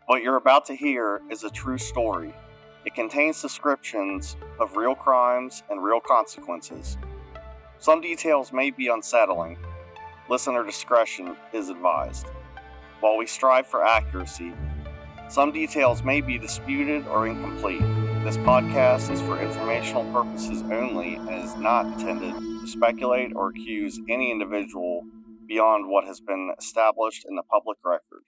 What you're about to hear is a true story. It contains descriptions of real crimes and real consequences. Some details may be unsettling. Listener discretion is advised. While we strive for accuracy, some details may be disputed or incomplete. This podcast is for informational purposes only and is not intended to speculate or accuse any individual beyond what has been established in the public record.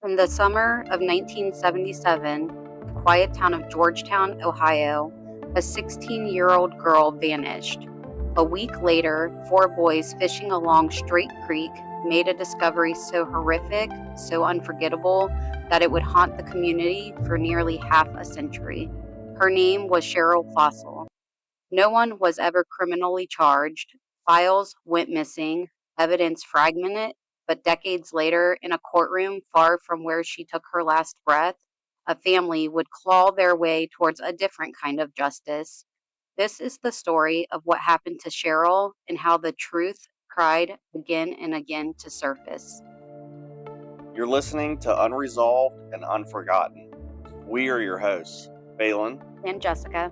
In the summer of 1977, the quiet town of Georgetown, Ohio, a 16-year-old girl vanished. A week later, 4 boys fishing along Straight Creek made a discovery so horrific, so unforgettable, that it would haunt the community for nearly half a century. Her name was Cheryl Fossyl. No one was ever criminally charged. Files went missing, evidence fragmented, but decades later, in a courtroom far from where she took her last breath, a family would claw their way towards a different kind of justice. This is the story of what happened to Cheryl and how the truth cried again and again to surface. You're listening to Unresolved and Unforgotten. We are your hosts, Balin And Jessica.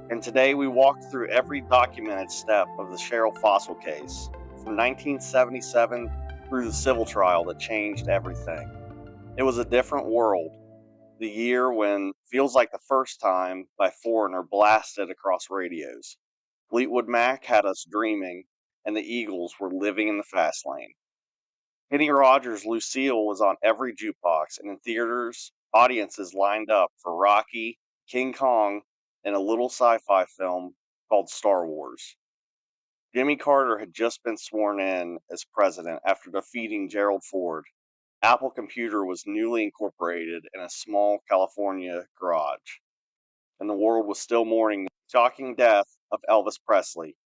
And today we walk through every documented step of the Cheryl Fossyl case, from 1977 through the civil trial that changed everything. It was a different world. The year when Feels Like the First Time by Foreigner blasted across radios. Fleetwood Mac had us dreaming, and the Eagles were living in the fast lane. Kenny Rogers' Lucille was on every jukebox, and in theaters, audiences lined up for Rocky, King Kong, and a little sci-fi film called Star Wars. Jimmy Carter had just been sworn in as president after defeating Gerald Ford. Apple Computer was newly incorporated in a small California garage, and the world was still mourning the shocking death of Elvis Presley.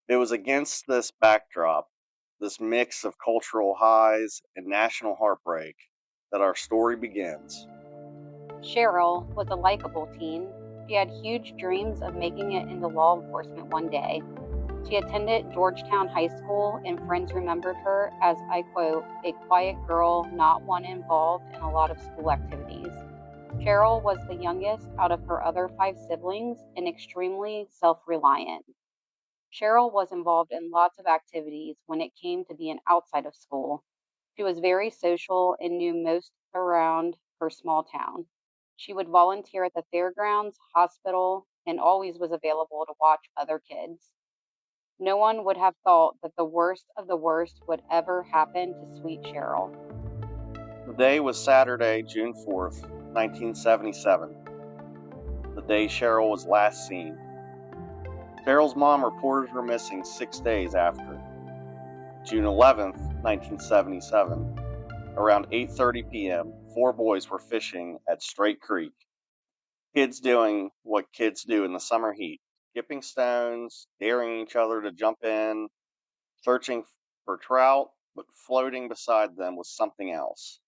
It was against this backdrop, this mix of cultural highs and national heartbreak, that our story begins. Cheryl was a likable teen. She had huge dreams of making it into law enforcement one day. She attended Georgetown High School, and friends remembered her as, I quote, a quiet girl, not one involved in a lot of school activities. Cheryl was the youngest out of her other 5 siblings and extremely self-reliant. Cheryl was involved in lots of activities when it came to being outside of school. She was very social and knew most around her small town. She would volunteer at the fairgrounds, hospital, and always was available to watch other kids. No one would have thought that the worst of the worst would ever happen to sweet Cheryl. The day was Saturday, June 4th, 1977, the day Cheryl was last seen. Cheryl's mom reported her missing 6 days after. June 11th, 1977, around 8:30 p.m., 4 boys were fishing at Straight Creek. Kids doing what kids do in the summer heat, skipping stones, daring each other to jump in, searching for trout, but floating beside them was something else,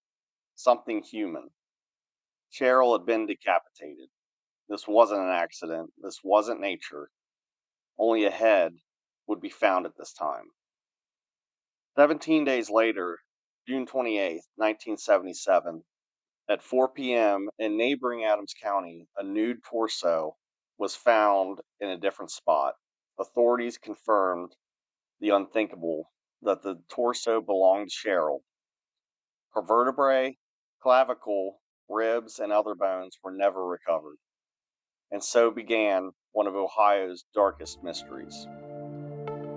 something human. Cheryl had been decapitated. This wasn't an accident. This wasn't nature. Only a head would be found at this time. 17 days later, June 28th, 1977, at 4 p.m. in neighboring Adams County, a nude torso was found in a different spot. Authorities confirmed the unthinkable, that the torso belonged to Cheryl. Her vertebrae, clavicle, ribs, and other bones were never recovered. And so began one of Ohio's darkest mysteries.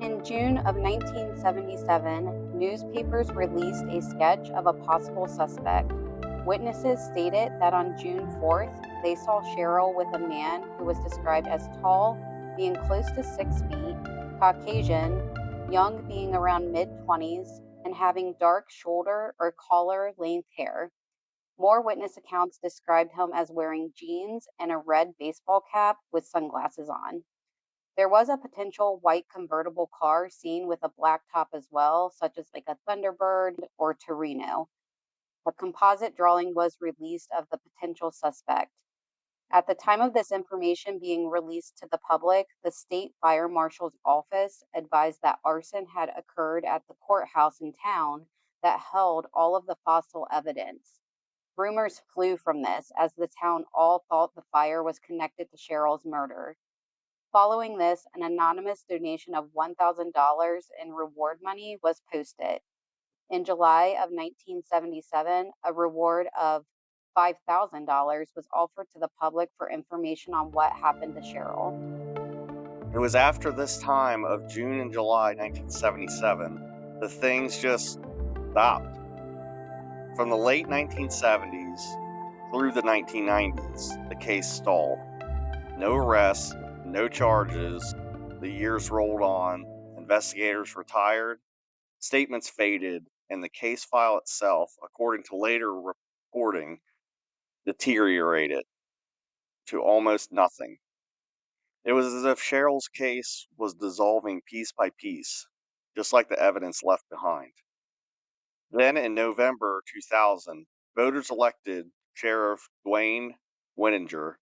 In June of 1977, newspapers released a sketch of a possible suspect. Witnesses stated that on June 4th, they saw Cheryl with a man who was described as tall, being close to 6 feet, Caucasian, young being around mid-20s, and having dark shoulder or collar-length hair. More witness accounts described him as wearing jeans and a red baseball cap with sunglasses on. There was a potential white convertible car seen with a black top as well, such as like a Thunderbird or Torino. A composite drawing was released of the potential suspect. At the time of this information being released to the public, the state fire marshal's office advised that arson had occurred at the courthouse in town that held all of the fossil evidence. Rumors flew from this as the town all thought the fire was connected to Cheryl's murder. Following this, an anonymous donation of $1,000 in reward money was posted. In July of 1977, a reward of $5,000 was offered to the public for information on what happened to Cheryl. It was after this time of June and July 1977 that things just stopped. From the late 1970s through the 1990s, the case stalled. No arrests, no charges. The years rolled on, investigators retired, statements faded, and the case file itself, according to later reporting, deteriorated to almost nothing. It was as if Cheryl's case was dissolving piece by piece, just like the evidence left behind. Then in November 2000, voters elected Sheriff Dwayne Winninger.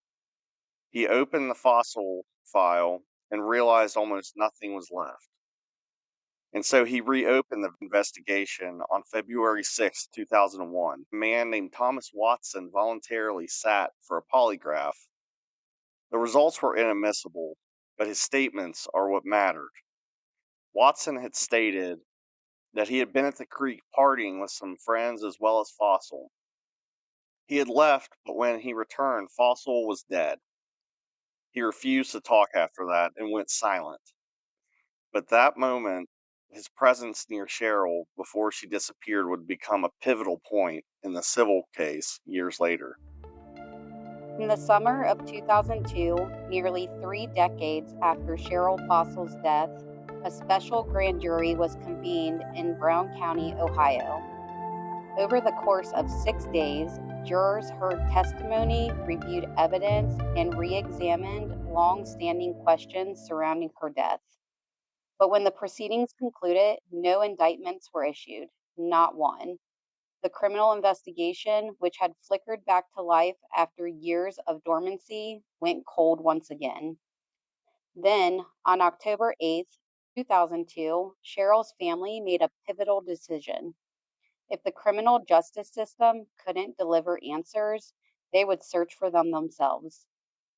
He opened the fossil file and realized almost nothing was left. And so he reopened the investigation on February 6, 2001. A man named Thomas Watson voluntarily sat for a polygraph. The results were inadmissible, but his statements are what mattered. Watson had stated that he had been at the creek partying with some friends as well as Fossyl. He had left, but when he returned, Fossyl was dead. He refused to talk after that and went silent. But that moment, his presence near Cheryl before she disappeared would become a pivotal point in the civil case years later. In the summer of 2002, nearly 3 decades after Cheryl Fossyl's death, a special grand jury was convened in Brown County, Ohio. Over the course of 6 days, jurors heard testimony, reviewed evidence, and re-examined long-standing questions surrounding her death. But when the proceedings concluded, no indictments were issued, not one. The criminal investigation, which had flickered back to life after years of dormancy, went cold once again. Then, on October 8th, 2002, Cheryl's family made a pivotal decision. If the criminal justice system couldn't deliver answers, they would search for them themselves.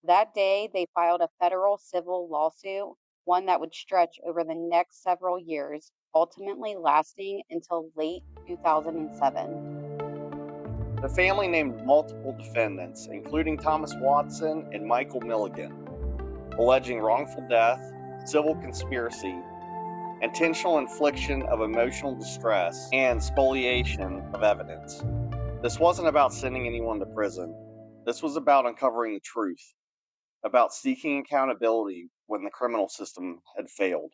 That day, they filed a federal civil lawsuit, one that would stretch over the next several years, ultimately lasting until late 2007. The family named multiple defendants, including Thomas Watson and Michael Milligan, alleging wrongful death, civil conspiracy, intentional infliction of emotional distress, and spoliation of evidence. This wasn't about sending anyone to prison. This was about uncovering the truth, about seeking accountability when the criminal system had failed.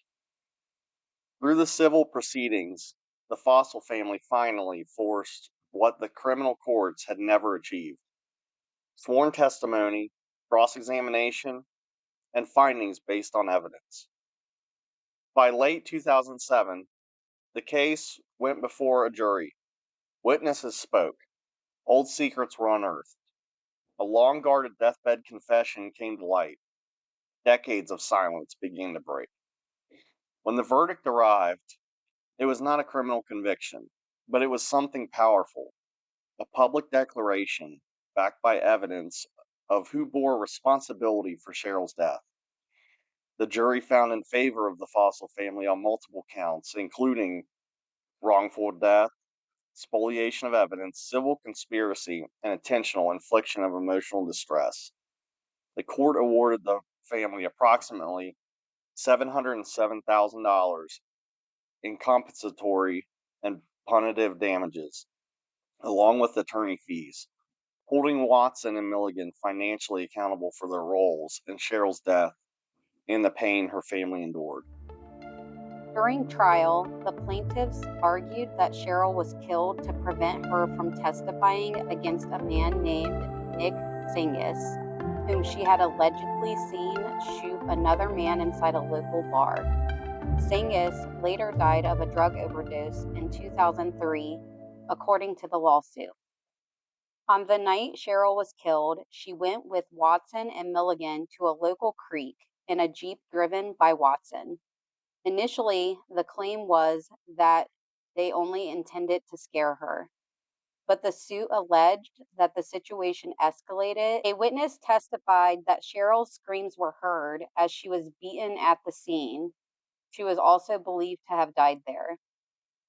Through the civil proceedings, the Fossyl family finally forced what the criminal courts had never achieved: sworn testimony, cross-examination, and findings based on evidence. By late 2007, the case went before a jury. Witnesses spoke. Old secrets were unearthed. A long-guarded deathbed confession came to light. Decades of silence began to break. When the verdict arrived, it was not a criminal conviction, but it was something powerful. A public declaration backed by evidence of who bore responsibility for Cheryl's death. The jury found in favor of the Fossyl family on multiple counts, including wrongful death, spoliation of evidence, civil conspiracy, and intentional infliction of emotional distress. The court awarded the family approximately $707,000 in compensatory and punitive damages, along with attorney fees, holding Watson and Milligan financially accountable for their roles in Cheryl's death and the pain her family endured. During trial, the plaintiffs argued that Cheryl was killed to prevent her from testifying against a man named Nick Singus, whom she had allegedly seen shoot another man inside a local bar. Singus later died of a drug overdose in 2003, according to the lawsuit. On the night Cheryl was killed, she went with Watson and Milligan to a local creek in a Jeep driven by Watson. Initially, the claim was that They only intended to scare her. But the suit alleged that the situation escalated. A witness testified that Cheryl's screams were heard as she was beaten at the scene. She was also believed to have died there.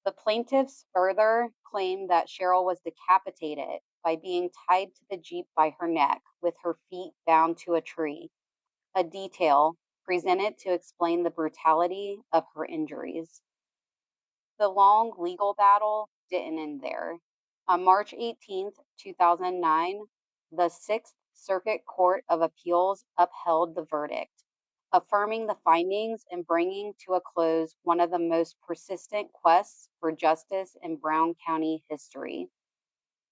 The plaintiffs further claimed that Cheryl was decapitated by being tied to the Jeep by her neck with her feet bound to a tree, a detail presented to explain the brutality of her injuries. The long legal battle didn't end there. On March 18th, 2009, the Sixth Circuit Court of Appeals upheld the verdict, affirming the findings and bringing to a close one of the most persistent quests for justice in Brown County history.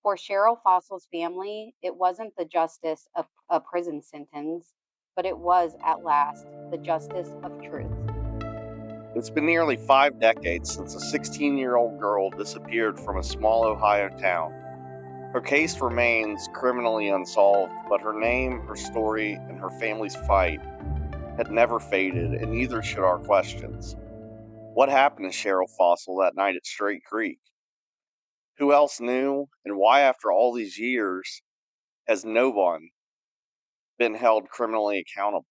For Cheryl Fossyl's family, it wasn't the justice of a prison sentence, but it was, at last, the justice of truth. It's been nearly 5 decades since a 16-year-old girl disappeared from a small Ohio town. Her case remains criminally unsolved, but her name, her story, and her family's fight had never faded, and neither should our questions. What happened to Cheryl Fossyl that night at Straight Creek? Who else knew, and why, after all these years, has no one been held criminally accountable?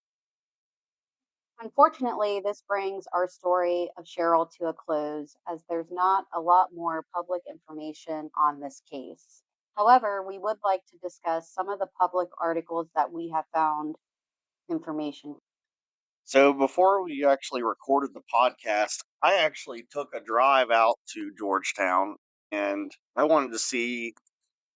Unfortunately, this brings our story of Cheryl to a close, as there's not a lot more public information on this case. However, we would like to discuss some of the public articles that we have found information. So before we actually recorded the podcast, I actually took a drive out to Georgetown, and I wanted to see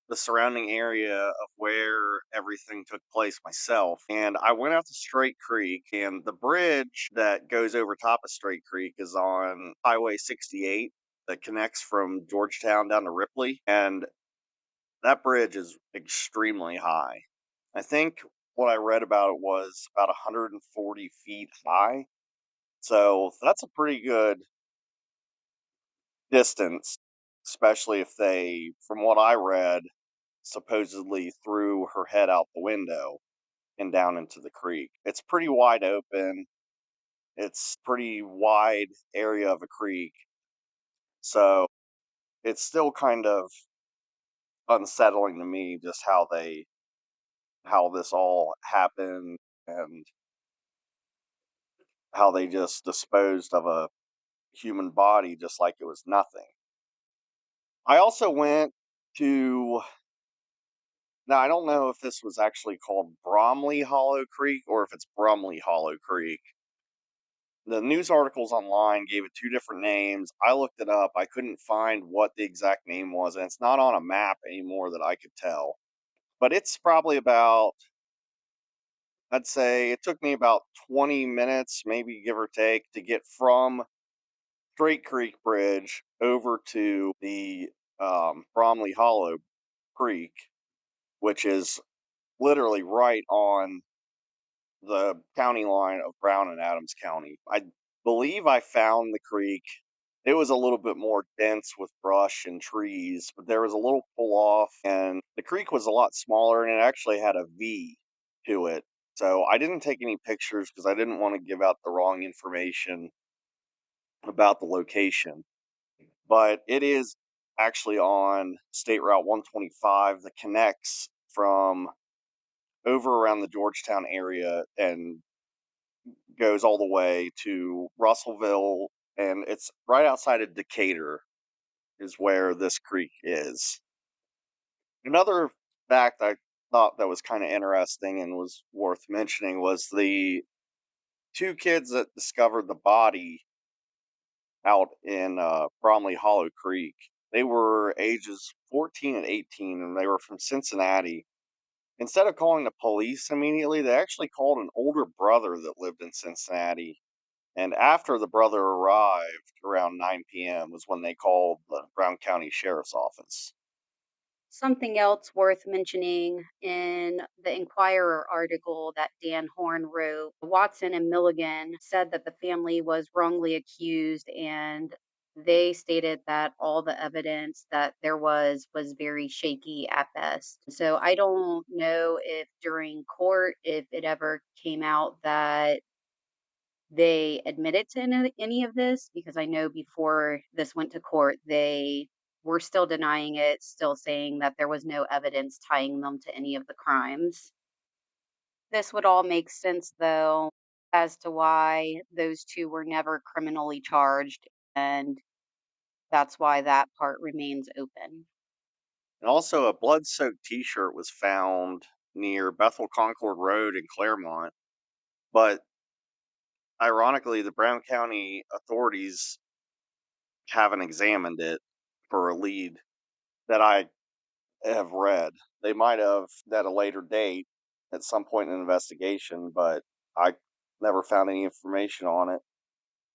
the surrounding area of where everything took place myself. And I went out to Straight Creek, and the bridge that goes over top of Straight Creek is on Highway 68 that connects from Georgetown down to Ripley. And that bridge is extremely high. I think what I read about it was about 140 feet high. So that's a pretty good distance, especially if they, from what I read, supposedly threw her head out the window and down into the creek. It's pretty wide open. It's pretty wide area of a creek. So it's still kind of unsettling to me just how this all happened and how they just disposed of a human body just like it was nothing. I also went to, now I don't know if this was actually called Bromley Hollow Creek or if it's Brumley Hollow Creek. The news articles online gave it two different names. I looked it up. I couldn't find what the exact name was, and it's not on a map anymore that I could tell. But it's probably about, I'd say it took me about 20 minutes, maybe give or take, to get from Straight Creek Bridge over to the Bromley Hollow Creek, which is literally right on the county line of Brown and Adams County. I believe I found the creek. It was a little bit more dense with brush and trees, but there was a little pull off, and the creek was a lot smaller, and it actually had a V to it. So I didn't take any pictures because I didn't want to give out the wrong information about the location. But it is actually on State Route 125 that connects from over around the Georgetown area and goes all the way to Russellville, and it's right outside of Decatur is where this creek is. Another fact I thought that was kind of interesting and was worth mentioning was the two kids that discovered the body out in Bromley Hollow Creek. They were ages 14 and 18, and they were from Cincinnati. Instead of calling the police immediately, they actually called an older brother that lived in Cincinnati. And after the brother arrived around 9 p.m. was when they called the Brown County Sheriff's Office. Something else worth mentioning in the Inquirer article that Dan Horn wrote, Watson and Milligan said that the family was wrongly accused, and they stated that all the evidence that there was very shaky at best. So I don't know if during court, if it ever came out that they admitted to any of this, because I know before this went to court, they were still denying it, still saying that there was no evidence tying them to any of the crimes. This would all make sense, though, as to why those two were never criminally charged, and that's why that part remains open. And also, a blood soaked t shirt was found near Bethel Concord Road in Claremont. But ironically, the Brown County authorities haven't examined it for a lead that I have read. They might have at a later date at some point in the investigation, but I never found any information on it.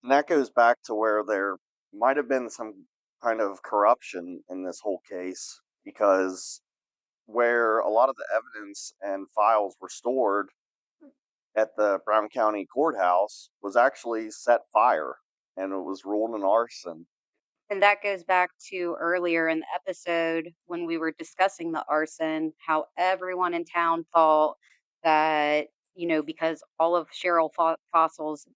And that goes back to where there might have been some kind of corruption in this whole case, because where a lot of the evidence and files were stored at the Brown County courthouse was actually set fire, and it was ruled an arson. And that goes back to earlier in the episode when we were discussing the arson, how everyone in town thought that, because all of Cheryl Fossil's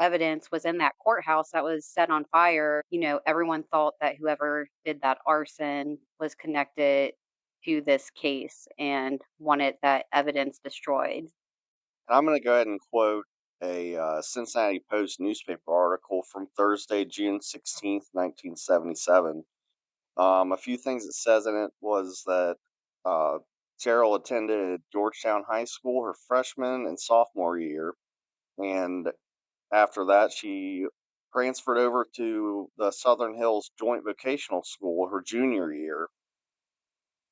evidence was in that courthouse that was set on fire, everyone thought that whoever did that arson was connected to this case and wanted that evidence destroyed. And I'm going to go ahead and quote a Cincinnati Post newspaper article from Thursday, June 16th, 1977. A few things it says in it was that uh, Cheryl attended Georgetown High School her freshman and sophomore year, and after that, she transferred over to the Southern Hills Joint Vocational School her junior year,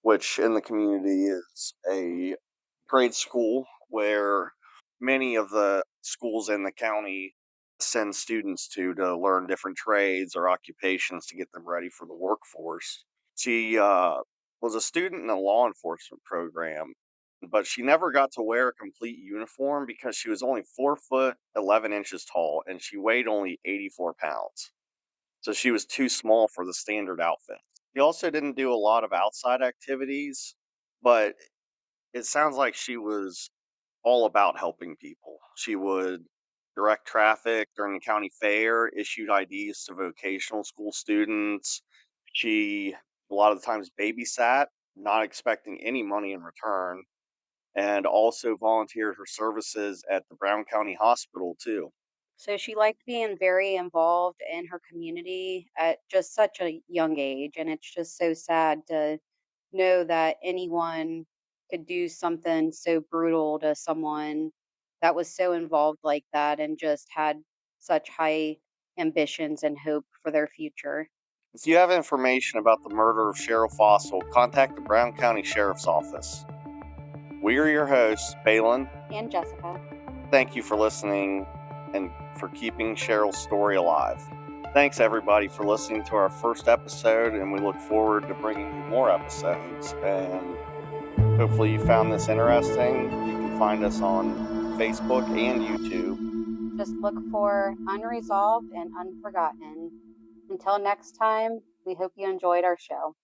which in the community is a trade school where many of the schools in the county send students to learn different trades or occupations to get them ready for the workforce. She was a student in a law enforcement program, but she never got to wear a complete uniform because she was only 4 foot 11 inches tall and she weighed only 84 pounds. So she was too small for the standard outfit. She also didn't do a lot of outside activities, but it sounds like she was all about helping people. She would direct traffic during the county fair, issued IDs to vocational school students. She, a lot of the times, babysat, not expecting any money in return, and also volunteered her services at the Brown County Hospital, too. So she liked being very involved in her community at just such a young age. And it's just so sad to know that anyone could do something so brutal to someone that was so involved like that and just had such high ambitions and hope for their future. If you have information about the murder of Cheryl Fossyl, contact the Brown County Sheriff's Office. We are your hosts, Balin. And Jessica. Thank you for listening and for keeping Cheryl's story alive. Thanks, everybody, for listening to our first episode, and we look forward to bringing you more episodes. And hopefully you found this interesting. You can find us on Facebook and YouTube. Just look for Unresolved and Unforgotten. Until next time, we hope you enjoyed our show.